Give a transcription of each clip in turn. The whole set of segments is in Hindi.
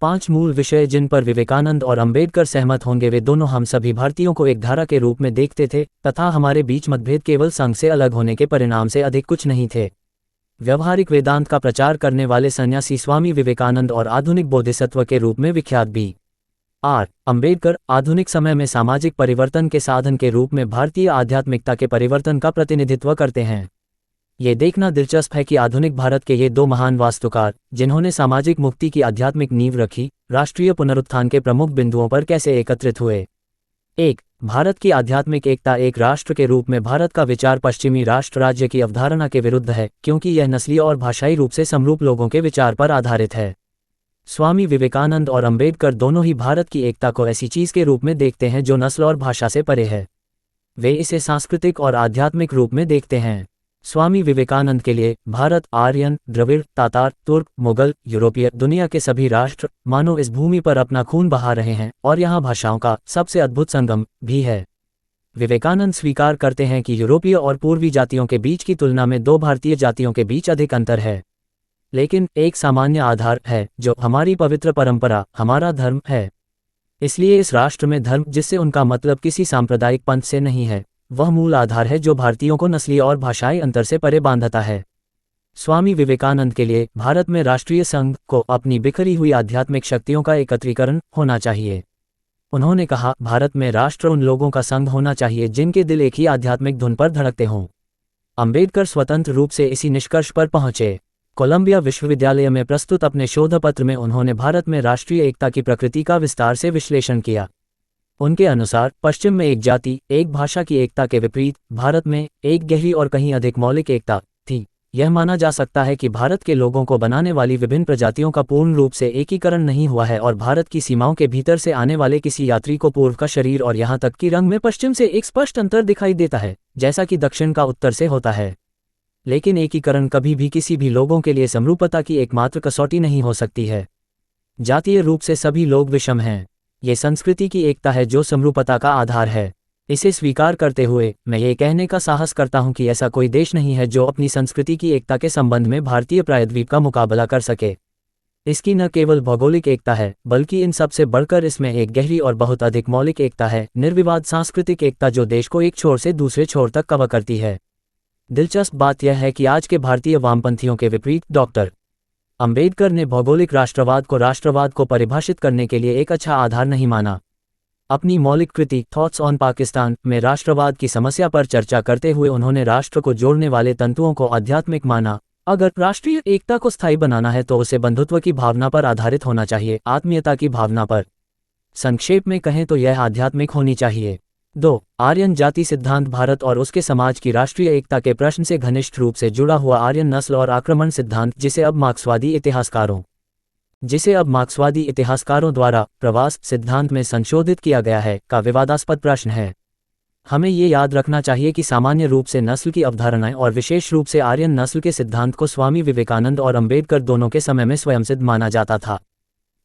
5 मूल विषय जिन पर विवेकानंद और अंबेडकर सहमत होंगे वे दोनों हम सभी भारतीयों को एक धारा के रूप में देखते थे तथा हमारे बीच मतभेद केवल संघ से अलग होने के परिणाम से अधिक कुछ नहीं थे। व्यवहारिक वेदांत का प्रचार करने वाले सन्यासी स्वामी विवेकानंद और आधुनिक बोधिसत्व के रूप में विख्यात बी आर अंबेडकर आधुनिक समय में सामाजिक परिवर्तन के साधन के रूप में भारतीय आध्यात्मिकता के परिवर्तन का प्रतिनिधित्व करते हैं। ये देखना दिलचस्प है कि आधुनिक भारत के ये दो महान वास्तुकार, जिन्होंने सामाजिक मुक्ति की आध्यात्मिक नींव रखी, राष्ट्रीय पुनरुत्थान के प्रमुख बिंदुओं पर कैसे एकत्रित हुए। 1. भारत की आध्यात्मिक एकता। एक राष्ट्र के रूप में भारत का विचार पश्चिमी राष्ट्र राज्य की अवधारणा के विरुद्ध है, क्योंकि यह नस्लीय और भाषाई रूप से समरूप लोगों के विचार पर आधारित है। स्वामी विवेकानंद और अंबेडकर दोनों ही भारत की एकता को ऐसी चीज के रूप में देखते हैं जो नस्ल और भाषा से परे है। वे इसे सांस्कृतिक और आध्यात्मिक रूप में देखते हैं। स्वामी विवेकानंद के लिए भारत, आर्यन, द्रविड़, तातार, तुर्क, मुगल, यूरोपीय, दुनिया के सभी राष्ट्र मानो इस भूमि पर अपना खून बहा रहे हैं और यहाँ भाषाओं का सबसे अद्भुत संगम भी है। विवेकानंद स्वीकार करते हैं कि यूरोपीय और पूर्वी जातियों के बीच की तुलना में दो भारतीय जातियों के बीच अधिक अंतर है, लेकिन एक सामान्य आधार है जो हमारी पवित्र परंपरा, हमारा धर्म है। इसलिए इस राष्ट्र में धर्म, जिससे उनका मतलब किसी सांप्रदायिक पंथ से नहीं है, वह मूल आधार है जो भारतीयों को नस्लीय और भाषाई अंतर से परे बांधता है। स्वामी विवेकानंद के लिए भारत में राष्ट्रीय संघ को अपनी बिखरी हुई आध्यात्मिक शक्तियों का एकत्रीकरण होना चाहिए। उन्होंने कहा, भारत में राष्ट्र उन लोगों का संघ होना चाहिए जिनके दिल एक ही आध्यात्मिक धुन पर धड़कते हों। अंबेडकर स्वतंत्र रूप से इसी निष्कर्ष पर पहुंचे। कोलंबिया विश्वविद्यालय में प्रस्तुत अपने शोधपत्र में उन्होंने भारत में राष्ट्रीय एकता की प्रकृति का विस्तार से विश्लेषण किया। उनके अनुसार पश्चिम में एक जाति, एक भाषा की एकता के विपरीत भारत में एक गहरी और कहीं अधिक मौलिक एकता थी। यह माना जा सकता है कि भारत के लोगों को बनाने वाली विभिन्न प्रजातियों का पूर्ण रूप से एकीकरण नहीं हुआ है और भारत की सीमाओं के भीतर से आने वाले किसी यात्री को पूर्व का शरीर और यहाँ तक कि रंग में पश्चिम से एक स्पष्ट अंतर दिखाई देता है, जैसा कि दक्षिण का उत्तर से होता है। लेकिन एकीकरण कभी भी किसी भी लोगों के लिए समरूपता की एकमात्र कसौटी नहीं हो सकती है। जातीय रूप से सभी लोग विषम हैं। ये संस्कृति की एकता है जो समरूपता का आधार है। इसे स्वीकार करते हुए मैं ये कहने का साहस करता हूं कि ऐसा कोई देश नहीं है जो अपनी संस्कृति की एकता के संबंध में भारतीय प्रायद्वीप का मुकाबला कर सके। इसकी न केवल भौगोलिक एकता है, बल्कि इन सब से बढ़कर इसमें एक गहरी और बहुत अधिक मौलिक एकता है, निर्विवाद सांस्कृतिक एकता जो देश को एक छोर से दूसरे छोर तक कवर करती है। दिलचस्प बात यह है कि आज के भारतीय वामपंथियों के विपरीत डॉक्टर अंबेडकर ने भौगोलिक राष्ट्रवाद को परिभाषित करने के लिए एक अच्छा आधार नहीं माना। अपनी मौलिक कृति थॉट्स ऑन पाकिस्तान में राष्ट्रवाद की समस्या पर चर्चा करते हुए उन्होंने राष्ट्र को जोड़ने वाले तंतुओं को आध्यात्मिक माना। अगर राष्ट्रीय एकता को स्थायी बनाना है तो उसे बंधुत्व की भावना पर आधारित होना चाहिए, आत्मीयता की भावना पर। संक्षेप में कहें तो यह आध्यात्मिक होनी चाहिए। 2. आर्यन जाति सिद्धांत। भारत और उसके समाज की राष्ट्रीय एकता के प्रश्न से घनिष्ठ रूप से जुड़ा हुआ आर्यन नस्ल और आक्रमण सिद्धांत, जिसे अब मार्क्सवादी इतिहासकारों द्वारा प्रवास सिद्धांत में संशोधित किया गया है, का विवादास्पद प्रश्न है। हमें ये याद रखना चाहिए कि सामान्य रूप से नस्ल की अवधारणाएं और विशेष रूप से आर्यन नस्ल के सिद्धांत को स्वामी विवेकानंद और अंबेडकर दोनों के समय में स्वयंसिद्ध माना जाता था।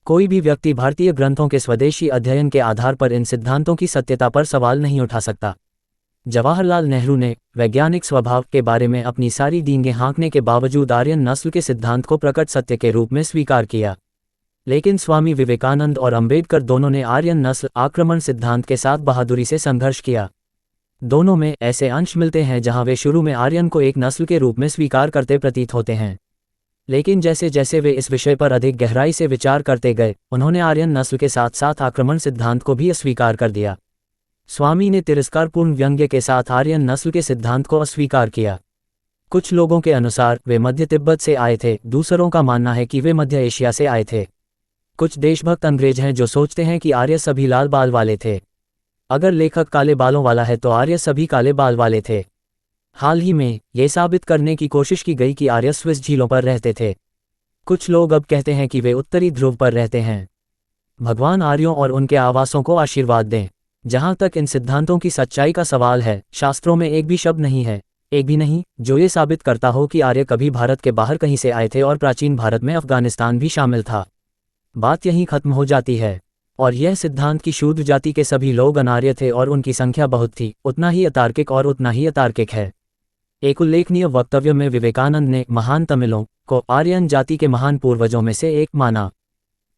कोई भी व्यक्ति भारतीय ग्रंथों के स्वदेशी अध्ययन के आधार पर इन सिद्धांतों की सत्यता पर सवाल नहीं उठा सकता। जवाहरलाल नेहरू ने वैज्ञानिक स्वभाव के बारे में अपनी सारी डींगें हाँकने के बावजूद आर्यन नस्ल के सिद्धांत को प्रकट सत्य के रूप में स्वीकार किया। लेकिन स्वामी विवेकानंद और अंबेडकर दोनों ने आर्यन नस्ल आक्रमण सिद्धांत के साथ बहादुरी से संघर्ष किया। दोनों में ऐसे अंश मिलते हैं जहां वे शुरू में आर्यन को एक नस्ल के रूप में स्वीकार करते प्रतीत होते हैं, लेकिन जैसे जैसे वे इस विषय पर अधिक गहराई से विचार करते गए, उन्होंने आर्यन नस्ल के साथ साथ आक्रमण सिद्धांत को भी अस्वीकार कर दिया। स्वामी ने तिरस्कारपूर्ण व्यंग्य के साथ आर्यन नस्ल के सिद्धांत को अस्वीकार किया। कुछ लोगों के अनुसार वे मध्य तिब्बत से आए थे, दूसरों का मानना है कि वे मध्य एशिया से आए थे। कुछ देशभक्त अंग्रेज हैं जो सोचते हैं कि आर्य सभी लाल बाल वाले थे। अगर लेखक काले बालों वाला है तो आर्य सभी काले बाल वाले थे। हाल ही में यह साबित करने की कोशिश की गई कि आर्य स्विस झीलों पर रहते थे। कुछ लोग अब कहते हैं कि वे उत्तरी ध्रुव पर रहते हैं। भगवान आर्यों और उनके आवासों को आशीर्वाद दें। जहां तक इन सिद्धांतों की सच्चाई का सवाल है, शास्त्रों में एक भी शब्द नहीं है, एक भी नहीं, जो ये साबित करता हो कि आर्य कभी भारत के बाहर कहीं से आए थे और प्राचीन भारत में अफगानिस्तान भी शामिल था। बात यहीं खत्म हो जाती है। और यह सिद्धांत कि शूद्र जाति के सभी लोग अनार्य थे और उनकी संख्या बहुत थी, उतना ही अतार्किक है। एक उल्लेखनीय वक्तव्य में विवेकानंद ने महान तमिलों को आर्यन जाति के महान पूर्वजों में से एक माना।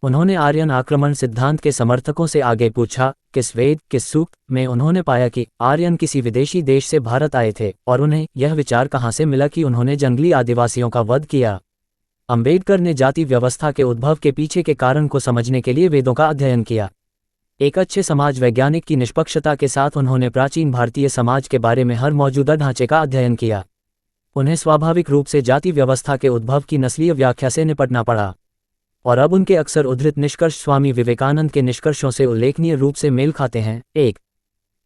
उन्होंने आर्यन आक्रमण सिद्धांत के समर्थकों से आगे पूछा, किस वेद किस सूक्त में उन्होंने पाया कि आर्यन किसी विदेशी देश से भारत आए थे, और उन्हें यह विचार कहाँ से मिला कि उन्होंने जंगली आदिवासियों का वध किया। अंबेडकर ने जाति व्यवस्था के उद्भव के पीछे के कारण को समझने के लिए वेदों का अध्ययन किया। एक अच्छे समाज वैज्ञानिक की निष्पक्षता के साथ उन्होंने प्राचीन भारतीय समाज के बारे में हर मौजूदा ढांचे का अध्ययन किया। उन्हें स्वाभाविक रूप से जाति व्यवस्था के उद्भव की नस्लीय व्याख्या से निपटना पड़ा, और अब उनके अक्सर उद्धृत निष्कर्ष स्वामी विवेकानंद के निष्कर्षों से उल्लेखनीय रूप से मेल खाते हैं। 1.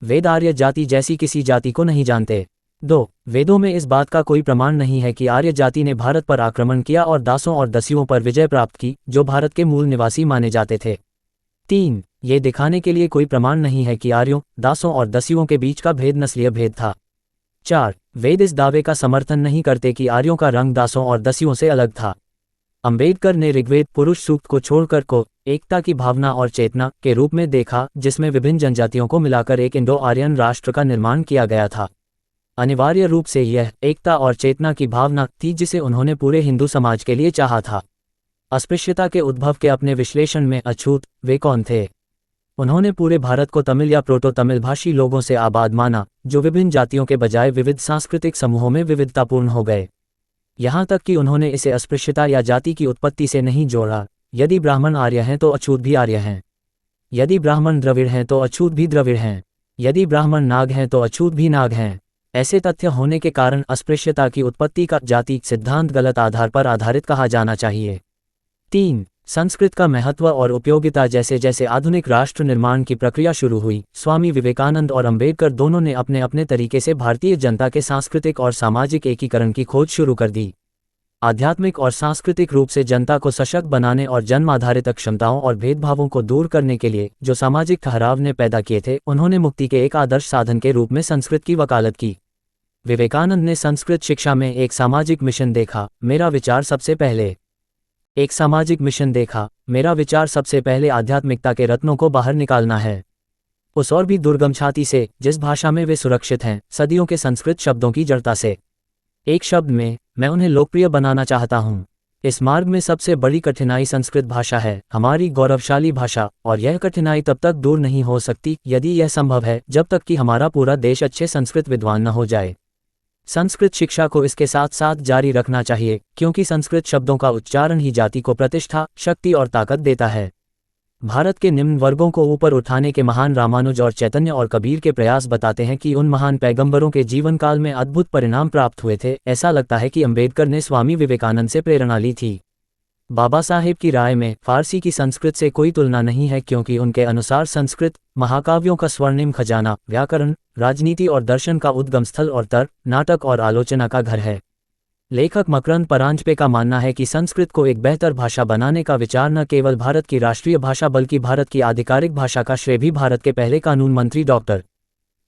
वेद आर्य जाति जैसी किसी जाति को नहीं जानते। 2. वेदों में इस बात का कोई प्रमाण नहीं है कि आर्य जाति ने भारत पर आक्रमण किया और दासों और दस्युओं पर विजय प्राप्त की, जो भारत के मूल निवासी माने जाते थे। 3. ये दिखाने के लिए कोई प्रमाण नहीं है कि आर्यों, दासों और दस्युओं के बीच का भेद नस्लीय भेद था। 4. वेद इस दावे का समर्थन नहीं करते कि आर्यों का रंग दासों और दस्युओं से अलग था। अंबेडकर ने ऋग्वेद पुरुष सूक्त को छोड़कर को एकता की भावना और चेतना के रूप में देखा, जिसमें विभिन्न जनजातियों को मिलाकर एक इंडो आर्यन राष्ट्र का निर्माण किया गया था। अनिवार्य रूप से यह एकता और चेतना की भावना थी जिसे उन्होंने पूरे हिंदू समाज के लिए चाहा था। अस्पृश्यता के उद्भव के अपने विश्लेषण में अछूत वे कौन थे? उन्होंने पूरे भारत को तमिल या प्रोटो तमिल भाषी लोगों से आबाद माना, जो विभिन्न जातियों के बजाय विविध सांस्कृतिक समूहों में विविधतापूर्ण हो गए। यहाँ तक कि उन्होंने इसे अस्पृश्यता या जाति की उत्पत्ति से नहीं जोड़ा। यदि ब्राह्मण आर्य हैं तो अछूत भी आर्य हैं। यदि ब्राह्मण द्रविड़ हैं तो अछूत भी द्रविड़ हैं। यदि ब्राह्मण नाग हैं तो अछूत भी नाग हैं। ऐसे तथ्य होने के कारण अस्पृश्यता की उत्पत्ति का जाति सिद्धांत गलत आधार पर आधारित कहा जाना चाहिए। 3. संस्कृत का महत्व और उपयोगिता। जैसे जैसे आधुनिक राष्ट्र निर्माण की प्रक्रिया शुरू हुई, स्वामी विवेकानंद और अंबेडकर दोनों ने अपने अपने तरीके से भारतीय जनता के सांस्कृतिक और सामाजिक एकीकरण की खोज शुरू कर दी। आध्यात्मिक और सांस्कृतिक रूप से जनता को सशक्त बनाने और जन्म आधारित अक्षमताओं और भेदभावों को दूर करने के लिए जो सामाजिक ठहराव ने पैदा किए थे, उन्होंने मुक्ति के एक आदर्श साधन के रूप में संस्कृत की वकालत की। विवेकानंद ने संस्कृत शिक्षा में एक सामाजिक मिशन देखा। मेरा विचार सबसे पहले एक सामाजिक मिशन देखा। मेरा विचार सबसे पहले आध्यात्मिकता के रत्नों को बाहर निकालना है, उस और भी दुर्गम छाती से जिस भाषा में वे सुरक्षित हैं, सदियों के संस्कृत शब्दों की जड़ता से। एक शब्द में मैं उन्हें लोकप्रिय बनाना चाहता हूँ। इस मार्ग में सबसे बड़ी कठिनाई संस्कृत भाषा है, हमारी गौरवशाली भाषा, और यह कठिनाई तब तक दूर नहीं हो सकती यदि यह संभव है जब तक कि हमारा पूरा देश अच्छे संस्कृत विद्वान न हो जाए। संस्कृत शिक्षा को इसके साथ साथ जारी रखना चाहिए, क्योंकि संस्कृत शब्दों का उच्चारण ही जाति को प्रतिष्ठा, शक्ति और ताकत देता है। भारत के निम्न वर्गों को ऊपर उठाने के महान रामानुज और चैतन्य और कबीर के प्रयास बताते हैं कि उन महान पैगंबरों के जीवन काल में अद्भुत परिणाम प्राप्त हुए थे। ऐसा लगता है कि अंबेडकर ने स्वामी विवेकानंद से प्रेरणा ली थी। बाबा साहेब की राय में फारसी की संस्कृत से कोई तुलना नहीं है, क्योंकि उनके अनुसार संस्कृत महाकाव्यों का स्वर्णिम खजाना, व्याकरण, राजनीति और दर्शन का उद्गम स्थल और तर्क, नाटक और आलोचना का घर है। लेखक मकरंद परांजपे का मानना है कि संस्कृत को एक बेहतर भाषा बनाने का विचार न केवल भारत की राष्ट्रीय भाषा बल्कि भारत की आधिकारिक भाषा का श्रेय भी भारत के पहले कानून मंत्री डॉक्टर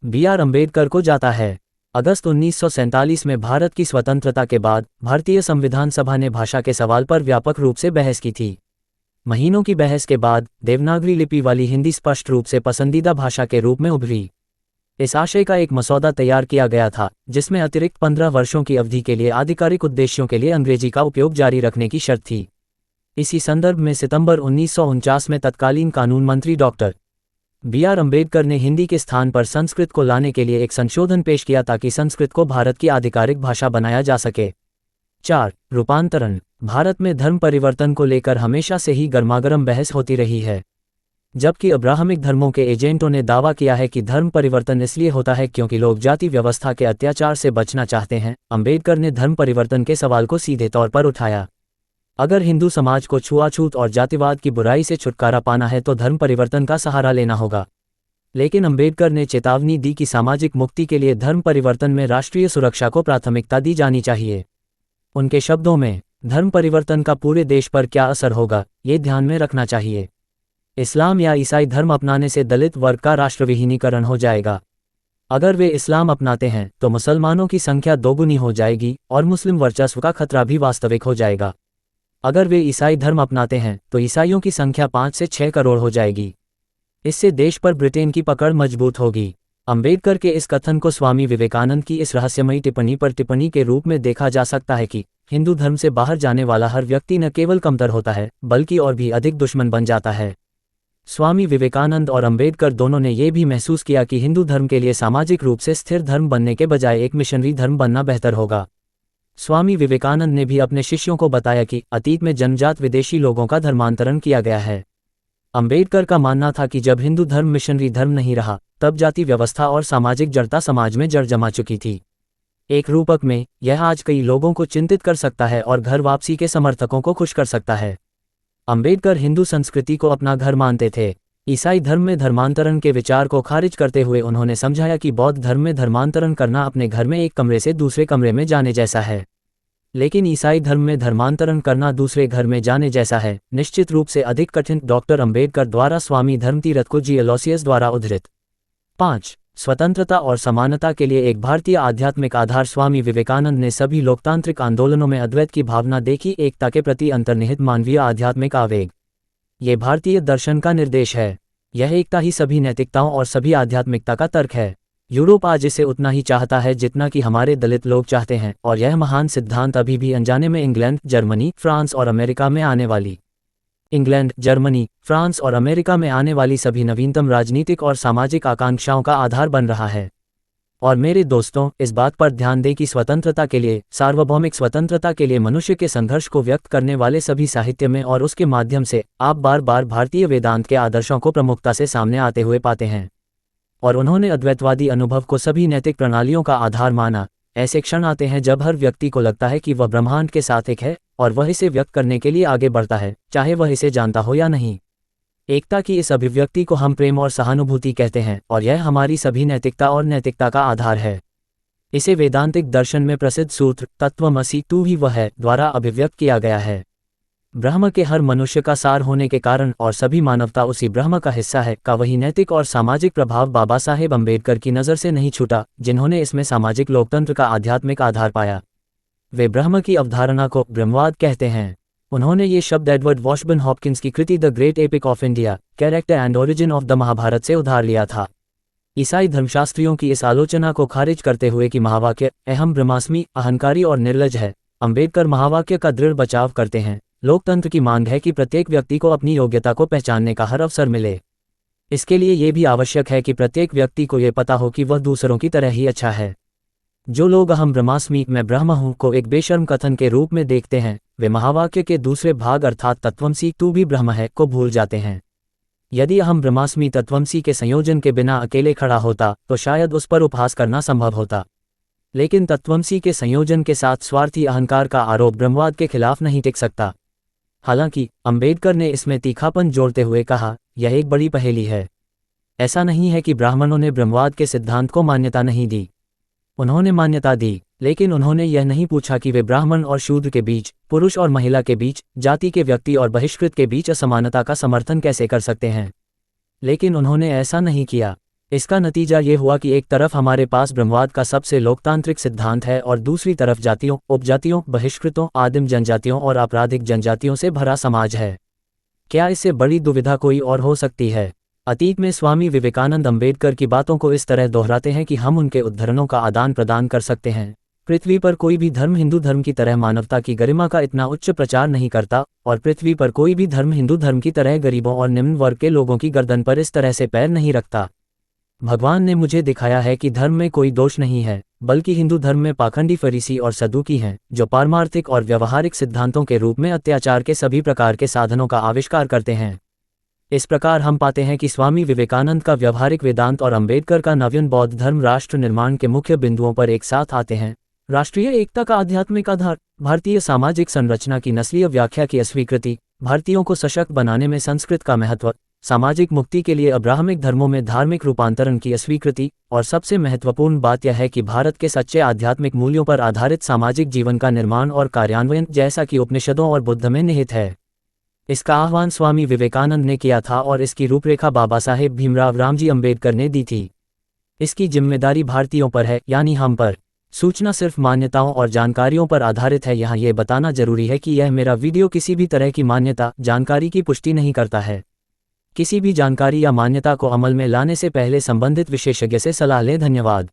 B.R. अम्बेडकर को जाता है। अगस्त 1947 में भारत की स्वतंत्रता के बाद भारतीय संविधान सभा ने भाषा के सवाल पर व्यापक रूप से बहस की थी। महीनों की बहस के बाद देवनागरी लिपि वाली हिंदी स्पष्ट रूप से पसंदीदा भाषा के रूप में उभरी। इस आशय का एक मसौदा तैयार किया गया था, जिसमें अतिरिक्त 15 वर्षों की अवधि के लिए आधिकारिक उद्देश्यों के लिए अंग्रेजी का उपयोग जारी रखने की शर्त थी। इसी संदर्भ में सितंबर 1949 में तत्कालीन कानून मंत्री डॉक्टर B.R. अम्बेडकर ने हिंदी के स्थान पर संस्कृत को लाने के लिए एक संशोधन पेश किया ताकि संस्कृत को भारत की आधिकारिक भाषा बनाया जा सके। 4. रूपांतरण। भारत में धर्म परिवर्तन को लेकर हमेशा से ही गर्मागर्म बहस होती रही है। जबकि अब्राहमिक धर्मों के एजेंटों ने दावा किया है कि धर्म परिवर्तन इसलिए होता है क्योंकि लोग जाति व्यवस्था के अत्याचार से बचना चाहते हैं, अम्बेडकर ने धर्म परिवर्तन के सवाल को सीधे तौर पर उठाया। अगर हिंदू समाज को छुआछूत और जातिवाद की बुराई से छुटकारा पाना है तो धर्म परिवर्तन का सहारा लेना होगा। लेकिन अम्बेडकर ने चेतावनी दी कि सामाजिक मुक्ति के लिए धर्म परिवर्तन में राष्ट्रीय सुरक्षा को प्राथमिकता दी जानी चाहिए। उनके शब्दों में, धर्म परिवर्तन का पूरे देश पर क्या असर होगा, ये ध्यान में रखना चाहिए। इस्लाम या ईसाई धर्म अपनाने से दलित वर्ग का राष्ट्रविहीनीकरण हो जाएगा। अगर वे इस्लाम अपनाते हैं तो मुसलमानों की संख्या दोगुनी हो जाएगी और मुस्लिम वर्चस्व का खतरा भी वास्तविक हो जाएगा। अगर वे ईसाई धर्म अपनाते हैं तो ईसाइयों की संख्या 5 से 6 करोड़ हो जाएगी। इससे देश पर ब्रिटेन की पकड़ मजबूत होगी। अम्बेडकर के इस कथन को स्वामी विवेकानंद की इस रहस्यमयी टिप्पणी पर टिप्पणी के रूप में देखा जा सकता है कि हिंदू धर्म से बाहर जाने वाला हर व्यक्ति न केवल कमतर होता है बल्कि और भी अधिक दुश्मन बन जाता है। स्वामी विवेकानंद और अंबेडकर दोनों ने ये भी महसूस किया कि हिंदू धर्म के लिए सामाजिक रूप से स्थिर धर्म बनने के बजाय एक मिशनरी धर्म बनना बेहतर होगा। स्वामी विवेकानंद ने भी अपने शिष्यों को बताया कि अतीत में जन्मजात विदेशी लोगों का धर्मांतरण किया गया है। अंबेडकर का मानना था कि जब हिंदू धर्म मिशनरी धर्म नहीं रहा तब जाति व्यवस्था और सामाजिक जड़ता समाज में जड़ जमा चुकी थी। एक रूपक में यह आज कई लोगों को चिंतित कर सकता है और घर वापसी के समर्थकों को खुश कर सकता है। अंबेडकर हिंदू संस्कृति को अपना घर मानते थे। ईसाई धर्म में धर्मांतरण के विचार को खारिज करते हुए उन्होंने समझाया कि बौद्ध धर्म में धर्मांतरण करना अपने घर में एक कमरे से दूसरे कमरे में जाने जैसा है, लेकिन ईसाई धर्म में धर्मांतरण करना दूसरे घर में जाने जैसा है, निश्चित रूप से अधिक कठिन। डॉक्टर अंबेडकर द्वारा स्वामी धर्मतीरथ को जी एलोसियस द्वारा उद्धृत 5 स्वतंत्रता और समानता के लिए एक भारतीय आध्यात्मिक आधार। स्वामी विवेकानंद ने सभी लोकतांत्रिक आंदोलनों में अद्वैत की भावना देखी, एकता के प्रति अंतर्निहित मानवीय आध्यात्मिक आवेग। ये भारतीय दर्शन का निर्देश है। यह एकता ही सभी नैतिकताओं और सभी आध्यात्मिकता का तर्क है। यूरोप आज इसे उतना ही चाहता है जितना कि हमारे दलित लोग चाहते हैं, और यह महान सिद्धांत अभी भी अनजाने में इंग्लैंड, जर्मनी, फ्रांस और अमेरिका में आने वाली सभी नवीनतम राजनीतिक और सामाजिक आकांक्षाओं का आधार बन रहा है। और मेरे दोस्तों, इस बात पर ध्यान दें कि स्वतंत्रता के लिए, सार्वभौमिक स्वतंत्रता के लिए मनुष्य के संघर्ष को व्यक्त करने वाले सभी साहित्य में और उसके माध्यम से आप बार बार भारतीय वेदांत के आदर्शों को प्रमुखता से सामने आते हुए पाते हैं। और उन्होंने अद्वैतवादी अनुभव को सभी नैतिक प्रणालियों का आधार माना। ऐसे क्षण आते हैं जब हर व्यक्ति को लगता है कि वह ब्रह्मांड के साथ एक है और वह इसे व्यक्त करने के लिए आगे बढ़ता है, चाहे वह इसे जानता हो या नहीं। एकता की इस अभिव्यक्ति को हम प्रेम और सहानुभूति कहते हैं, और यह हमारी सभी नैतिकता और नैतिकता का आधार है। इसे वेदांतिक दर्शन में प्रसिद्ध सूत्र तत्वमसि तू ही वह है द्वारा अभिव्यक्त किया गया है। ब्रह्म के हर मनुष्य का सार होने के कारण और सभी मानवता उसी ब्रह्म का हिस्सा है का वही नैतिक और सामाजिक प्रभाव बाबा साहेब अंबेडकर की नज़र से नहीं छूटा, जिन्होंने इसमें सामाजिक लोकतंत्र का आध्यात्मिक आधार पाया। वे ब्रह्म की अवधारणा को ब्रह्मवाद कहते हैं। उन्होंने ये शब्द एडवर्ड वॉशबर्न हॉपकिंस की कृति the great epic of India, character and origin of the Mahabharata से उधार लिया था। ईसाई धर्मशास्त्रियों की इस आलोचना को खारिज करते हुए कि महावाक्य अहम ब्रह्मास्मि अहंकारी और निर्लज है, अंबेडकर महावाक्य का दृढ़ बचाव करते हैं। लोकतंत्र की मांग है कि प्रत्येक व्यक्ति को अपनी योग्यता को पहचानने का हर अवसर मिले। इसके लिए ये भी आवश्यक है कि प्रत्येक व्यक्ति को ये पता हो कि वह दूसरों की तरह ही अच्छा है। जो लोग अहम ब्रह्मास्मि मैं ब्रह्म हूँ को एक बेशर्म कथन के रूप में देखते हैं, वे महावाक्य के दूसरे भाग अर्थात तत्वमसि तू भी ब्रह्म है को भूल जाते हैं। यदि अहम ब्रह्मास्मि तत्वमसि के संयोजन के बिना अकेले खड़ा होता तो शायद उस पर उपहास करना संभव होता, लेकिन तत्वमसि के संयोजन के साथ स्वार्थी अहंकार का आरोप ब्रह्मवाद के खिलाफ नहीं टिक सकता। हालांकि अंबेडकर ने इसमें तीखापन जोड़ते हुए कहा, यह एक बड़ी पहेली है। ऐसा नहीं है कि ब्राह्मणों ने ब्रह्मवाद के सिद्धांत को मान्यता नहीं दी, उन्होंने मान्यता दी, लेकिन उन्होंने यह नहीं पूछा कि वे ब्राह्मण और शूद्र के बीच, पुरुष और महिला के बीच, जाति के व्यक्ति और बहिष्कृत के बीच असमानता का समर्थन कैसे कर सकते हैं। लेकिन उन्होंने ऐसा नहीं किया। इसका नतीजा ये हुआ कि एक तरफ हमारे पास ब्रह्मवाद का सबसे लोकतांत्रिक सिद्धांत है और दूसरी तरफ जातियों, उपजातियों, बहिष्कृतों, आदिम जनजातियों और आपराधिक जनजातियों से भरा समाज है। क्या इससे बड़ी दुविधा कोई और हो सकती है? अतीत में स्वामी विवेकानंद अंबेडकर की बातों को इस तरह दोहराते हैं कि हम उनके उद्धरणों का आदान प्रदान कर सकते हैं। पृथ्वी पर कोई भी धर्म हिंदू धर्म की तरह मानवता की गरिमा का इतना उच्च प्रचार नहीं करता, और पृथ्वी पर कोई भी धर्म हिंदू धर्म की तरह गरीबों और निम्न वर्ग के लोगों की गर्दन पर इस तरह से पैर नहीं रखता। भगवान ने मुझे दिखाया है कि धर्म में कोई दोष नहीं है, बल्कि हिंदू धर्म में पाखंडी फरीसी और सदुकी हैं, जो पारमार्थिक और व्यवहारिक सिद्धांतों के रूप में अत्याचार के सभी प्रकार के साधनों का आविष्कार करते हैं। इस प्रकार हम पाते हैं कि स्वामी विवेकानंद का व्यवहारिक वेदांत और अंबेडकर का नवीन बौद्ध धर्म राष्ट्र निर्माण के मुख्य बिंदुओं पर एक साथ आते हैं। राष्ट्रीय एकता का आध्यात्मिक आधार, भारतीय सामाजिक संरचना की नस्लीय व्याख्या की अस्वीकृति, भारतीयों को सशक्त बनाने में संस्कृत का महत्व, सामाजिक मुक्ति के लिए अब्राहमिक धर्मों में धार्मिक रूपांतरण की अस्वीकृति, और सबसे महत्वपूर्ण बात यह है कि भारत के सच्चे आध्यात्मिक मूल्यों पर आधारित सामाजिक जीवन का निर्माण और कार्यान्वयन, जैसा कि उपनिषदों और बुद्ध में निहित है। इसका आह्वान स्वामी विवेकानंद ने किया था और इसकी रूपरेखा बाबा साहेब भीमराव रामजी अंबेडकर ने दी थी। इसकी जिम्मेदारी भारतीयों पर है, यानी हम पर। सूचना सिर्फ मान्यताओं और जानकारियों पर आधारित है। यहाँ ये बताना जरूरी है कि यह मेरा वीडियो किसी भी तरह की मान्यता, जानकारी की पुष्टि नहीं करता है। किसी भी जानकारी या मान्यता को अमल में लाने से पहले संबंधित विशेषज्ञ से सलाह लें। धन्यवाद।